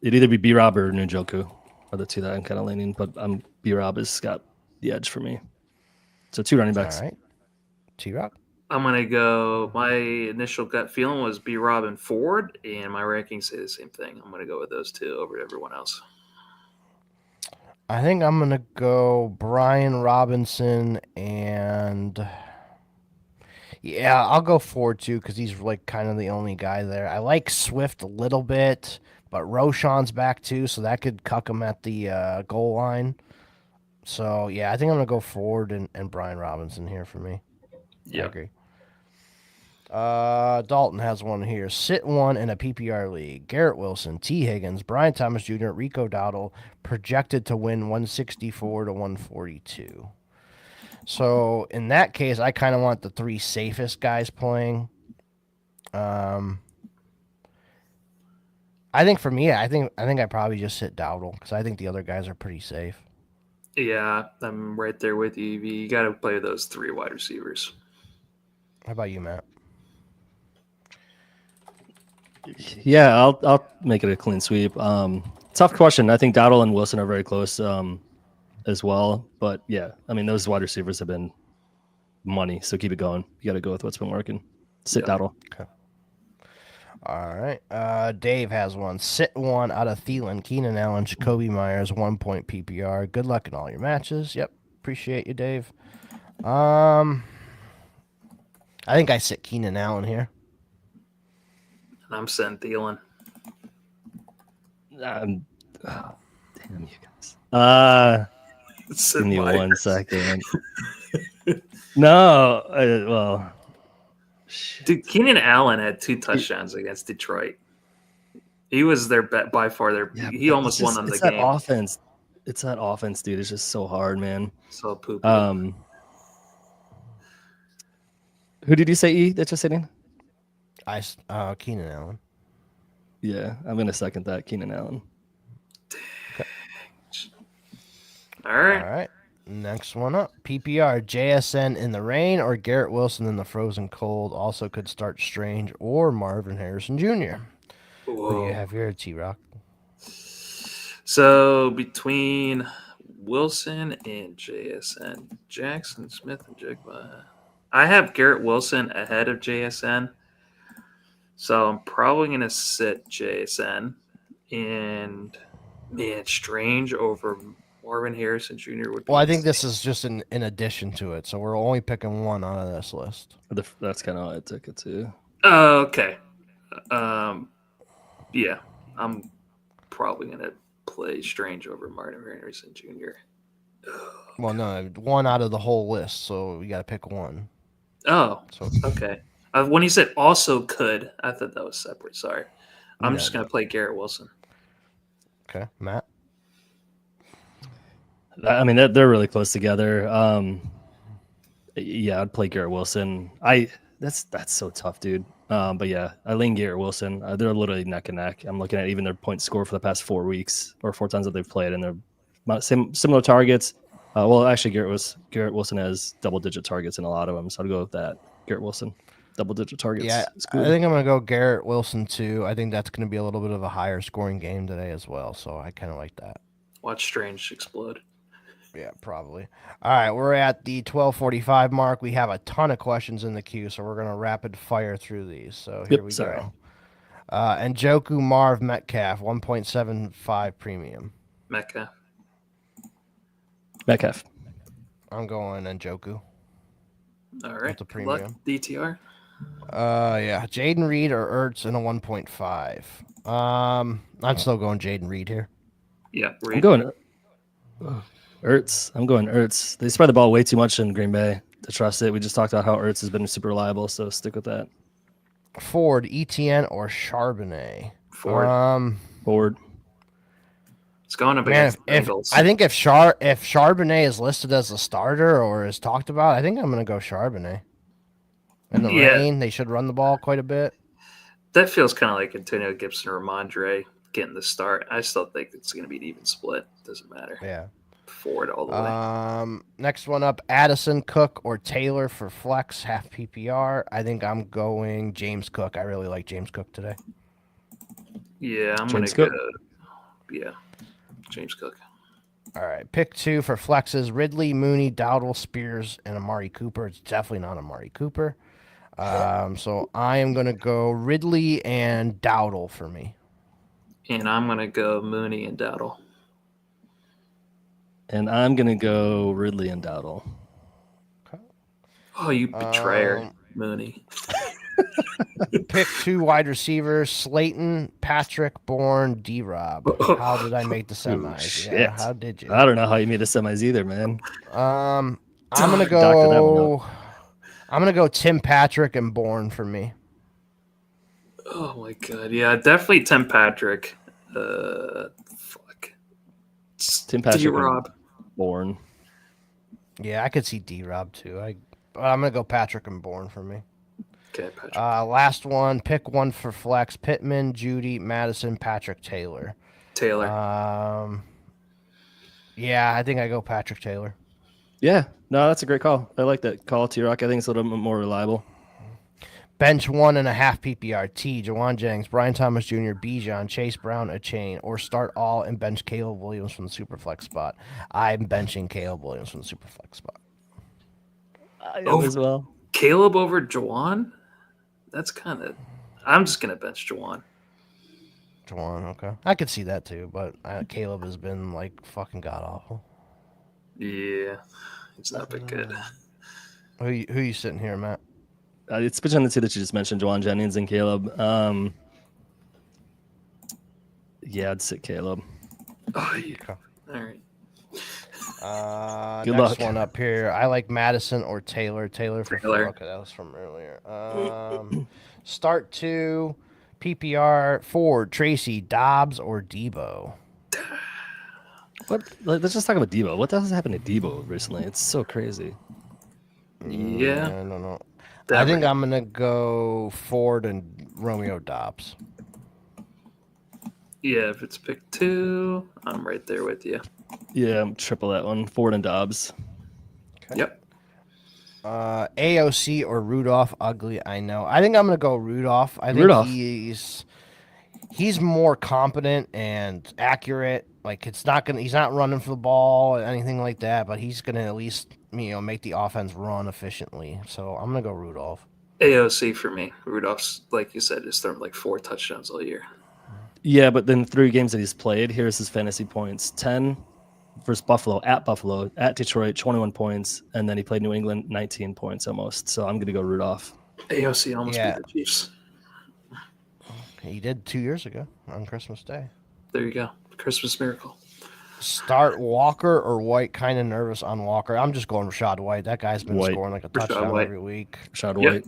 It'd either be B-Rob or Njoku are the two that I'm kind of leaning, but B-Rob has got the edge for me. So 2 running backs. All right. T-Rock? I'm going to go, my initial gut feeling was B-Rob and Ford, and my rankings say the same thing. I'm going to go with those two over everyone else. I think I'm going to go Brian Robinson and... Yeah, I'll go Ford, too, because he's like kind of the only guy there. I like Swift a little bit, but Roshan's back, too, so that could cuck him at the goal line. So, yeah, I think I'm going to go Ford and Brian Robinson here for me. Yeah. I agree. Dalton has one here. Sit one in a PPR league. Garrett Wilson, T. Higgins, Brian Thomas Jr., Rico Dowdle, projected to win 164 to 142. So in that case, I kind of want the 3 safest guys playing. I think for me, I think I probably just sit Dowdle because I think the other guys are pretty safe. Yeah, I'm right there with you. You got to play those 3 wide receivers. How about you, Matt? Yeah, I'll make it a clean sweep. Tough question. I think Dowdle and Wilson are very close as well. But yeah, I mean, those wide receivers have been money, so keep it going. You got to go with what's been working. Sit Dowdle. Okay. All right. Dave has one. Sit one out of Thielen, Keenan Allen, Jacoby Myers, 1-point PPR. Good luck in all your matches. Yep. Appreciate you, Dave. I think I sit Keenan Allen here. And I'm sitting Thielen. Damn you guys. Give me 1 second. No. Well. Dude, Keenan Allen had 2 touchdowns against Detroit. He was their by far their. Yeah, he almost won them the game. Offense. It's that offense, dude. It's just so hard, man. So poop. Who did you say E that you're sitting? Keenan Allen. Yeah, I'm gonna second that. Keenan Allen. Okay. All right. All right. Next one up. PPR, JSN in the rain or Garrett Wilson in the frozen cold. Also could start Strange or Marvin Harrison Jr. Who do you have here, T-Rock? So between Wilson and JSN, Jackson Smith and Jigba, I have Garrett Wilson ahead of JSN. So I'm probably going to sit JSN and Strange over Marvin Harrison Jr. would be. Well, I think this is just in addition to it, so we're only picking one out of this list. That's kind of how I took it too. Oh, okay. Yeah, I'm probably gonna play Strange over Martin Anderson Jr. Well, no, one out of the whole list, so you got to pick one. Oh, So okay. When you said also could, I thought that was separate. Sorry. I'm just no. gonna play Garrett Wilson. Okay, Matt. I mean, they're really close together. Yeah, I'd play Garrett Wilson. That's so tough, dude. But yeah, I lean Garrett Wilson. They're literally neck and neck. I'm looking at even their point score for the past 4 weeks or 4 times that they've played, and they're similar targets. Well, actually, Garrett Wilson has double-digit targets in a lot of them, so I'd go with that. Garrett Wilson, double-digit targets. Yeah, I think I'm going to go Garrett Wilson too. I think that's going to be a little bit of a higher scoring game today as well, so I kind of like that. Watch Strange explode. Yeah, probably. All right, we're at the 12:45 mark. We have a ton of questions in the queue, so we're going to rapid fire through these. So here we go. And Njoku Marv Metcalf, 1.75 premium. Metcalf. I'm going Njoku. All right. With the premium. Luck, DTR. Yeah, Jaden Reed or Ertz in a 1.5. I'm still going Jaden Reed here. Yeah, Reed. I'm going Ertz. They spread the ball way too much in Green Bay to trust it. We just talked about how Ertz has been super reliable, so stick with that. Ford, ETN, or Charbonnet? Ford. It's going up against the Bengals. I think if Charbonnet is listed as a starter or is talked about, I think I'm going to go Charbonnet. In the rain, they should run the ball quite a bit. That feels kind of like Antonio Gibson or Ramondre getting the start. I still think it's going to be an even split. Doesn't matter. Yeah. Ford all the way. Next one up, Addison, Cook, or Taylor for flex, half PPR. I think I'm going James Cook. I really like James Cook today. Yeah, I'm going to go. Yeah, James Cook. All right, pick 2 for flexes, Ridley, Mooney, Dowdle, Spears, and Amari Cooper. It's definitely not Amari Cooper. So I am going to go Ridley and Dowdle for me. And I'm going to go Mooney and Dowdle. And I'm going to go Ridley and Dowdle. Okay. Oh, you betrayer, Mooney. Pick 2 wide receivers, Slayton, Patrick, Bourne, D-Rob. How did I make the semis? Shit. Yeah, how did you? I don't know how you made the semis either, man. I'm going to go... I'm going to go Tim Patrick and Bourne for me. Oh, my God. Yeah, definitely Tim Patrick. Tim Patrick D-Rob. Bourne. Yeah, I could see D-Rob too. I'm going to go Patrick and Bourne for me. Okay, Patrick. Last one. Pick 1 for flex. Pittman, Judy, Madison, Patrick, Taylor. Yeah, I think I go Patrick Taylor. Yeah, no, that's a great call. I like that call, T-Rock. I think it's a little bit more reliable. Bench 1.5 PPR. T. Jawan Jennings, Brian Thomas Jr., Bijan, Chase Brown, a chain, or start all and bench Caleb Williams from the Superflex spot. I'm benching Caleb Williams from the Superflex spot. I am as well. Caleb over Jawan? That's kind of... I'm just going to bench Jawan. Okay. I could see that too, but Caleb has been like fucking god-awful. Yeah, it's not been good. Who you sitting here, Matt? It's between the two that you just mentioned, Jawan Jennings and Caleb. Yeah, I'd sit Caleb. Oh, yeah. Okay. All right. Next one up here. I like Madison or Taylor. Taylor. Okay, that was from earlier. Start 2, PPR, Ford, Tracy, Dobbs, or Debo. What? Let's just talk about Debo. What the hell has happened to Debo recently? It's so crazy. Yeah. I don't know. I think I'm going to go Ford and Romeo Dobbs. Yeah, if it's pick 2, I'm right there with you. Yeah, I'm triple that one. Ford and Dobbs. Okay. Yep. AOC or Rudolph, ugly, I know. I think I'm going to go Rudolph. I think he's more competent and accurate. Like he's not running for the ball or anything like that, but he's going to at least, make the offense run efficiently. So I'm going to go Rudolph. AOC for me. Rudolph's, like you said, has thrown like 4 touchdowns all year. Yeah, but then 3 games that he's played, here's his fantasy points. 10 versus Buffalo, at Detroit, 21 points, and then he played New England, 19 points almost. So I'm going to go Rudolph. AOC almost beat the Chiefs. He did 2 years ago on Christmas Day. There you go. Christmas miracle. Start Walker or White? Kind of nervous on Walker. I'm just going Rashad White. That guy's been White. scoring like a Rashad touchdown White. every week. Rashad Yep. White.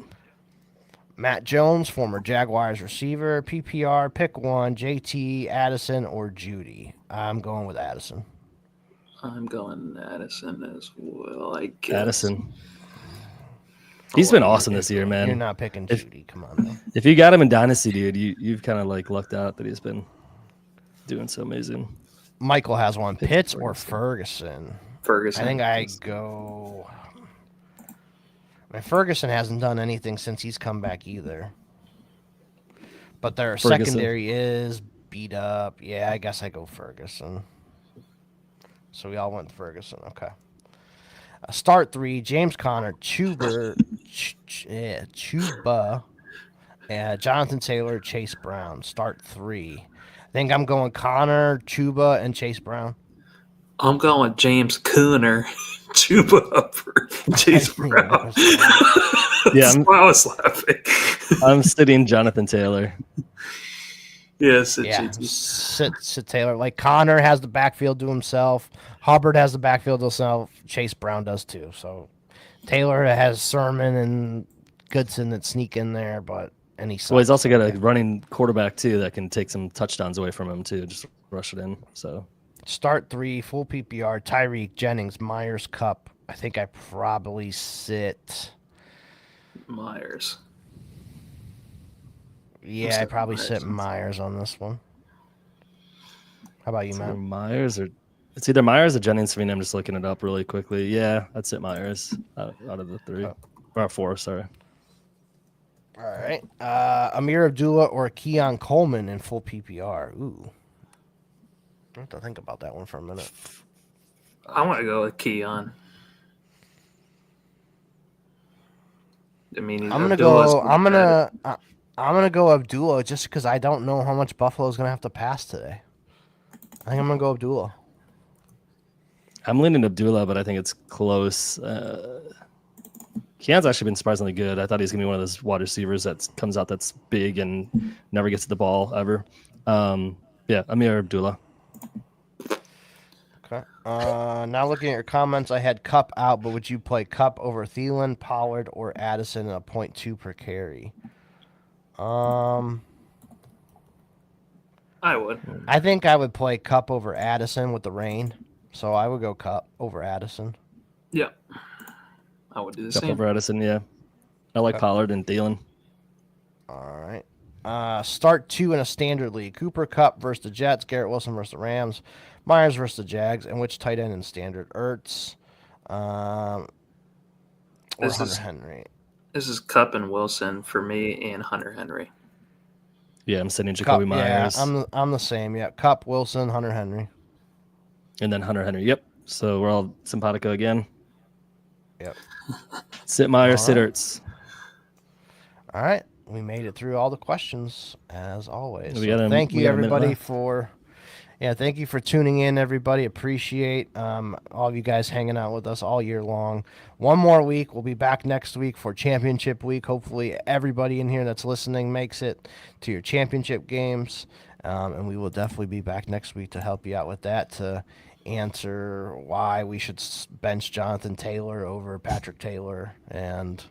Matt Jones, former Jaguars receiver. PPR, pick one. JT, Addison, or Judy. I'm going with Addison. I'm going Addison as well, I guess. Addison. He's been awesome this year, man. You're not picking Judy. Come on, man. If you got him in Dynasty, dude, you've kind of like lucked out that he's been doing so amazing. Michael has one. Pitts or Ferguson? Ferguson. I think I go. I mean, Ferguson hasn't done anything since he's come back either. But their Ferguson. secondary is beat up. Yeah, I guess I go Ferguson. So we all went Ferguson. Okay. Start 3, James Conner, Chuba, Jonathan Taylor, Chase Brown. Start 3. I think I'm going Conner, Chuba, and Chase Brown. I'm going James Cooner, Chuba for Chase Brown. Yeah, That's why I was laughing. I'm sitting Jonathan Taylor. Yes, Yeah, sit Taylor. Like Connor has the backfield to himself. Hubbard has the backfield to himself. Chase Brown does too. So Taylor has Sermon and Goodson that sneak in there, but Well, he's also got a running quarterback too that can take some touchdowns away from him too. Just rush it in. So start 3, full PPR. Tyreek, Jennings, Myers, Cup. I think I probably sit Myers. Yeah, I probably sit Myers on this one. How about you, it's Matt? either Myers or it's either Myers or Jennings for me. I'm just looking it up really quickly. Yeah, I'd sit Myers out of the 3 or 4. Sorry. All right. Amir Abdullah or Keon Coleman in full PPR. Ooh. I have to think about that one for a minute. I want to go with Keon. I mean, I'm gonna go Abdullah just because I don't know how much Buffalo's gonna have to pass today. I think I'm gonna go Abdullah. I'm leaning Abdullah, but I think it's close. Keon's actually been surprisingly good. I thought he's gonna be one of those wide receivers that comes out that's big and never gets to the ball ever. Yeah, Amir Abdullah. Okay. Now looking at your comments, I had Cup out, but would you play Cup over Thielen, Pollard, or Addison at a 0.2 per carry? I would. I think I would play Cup over Addison with the rain, so I would go Cup over Addison. Yeah, I would do the Cup same. over Addison, yeah. I like Pollard and Thielen. All right. Start 2 in a standard league. Cooper Cup versus the Jets. Garrett Wilson versus the Rams. Myers versus the Jags. And which tight end in standard? Ertz or Hunter Henry? This is Cup and Wilson for me and Hunter Henry. Yeah, I'm sitting Jacoby Myers. Yeah, I'm the same. Yeah, Cup, Wilson, Hunter Henry. And then Hunter Henry. Yep. So we're all simpatico again. Yep. Sit Myers, sit Ertz. All right. We made it through all the questions as always. Thank you everybody for thank you for tuning in, everybody. Appreciate all of you guys hanging out with us all year long. One more week. We'll be back next week for championship week. Hopefully everybody in here that's listening makes it to your championship games. And we will definitely be back next week to help you out with that, to answer why we should bench Jonathan Taylor over Patrick Taylor and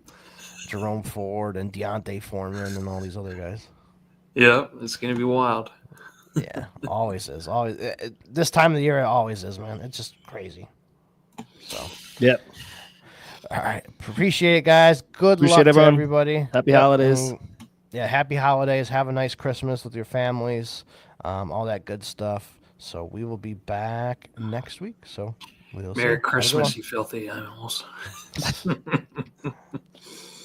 Jerome Ford and Deontay Foreman and all these other guys. Yeah, it's going to be wild. Yeah, always is. Always. This time of the year, it always is, man. It's just crazy. So. Yep. All right. Appreciate it, guys. Appreciate luck everyone. to everybody. Happy holidays. Happy holidays. Have a nice Christmas with your families. All that good stuff. So we will be back next week. So we'll Merry see. Christmas, you filthy animals.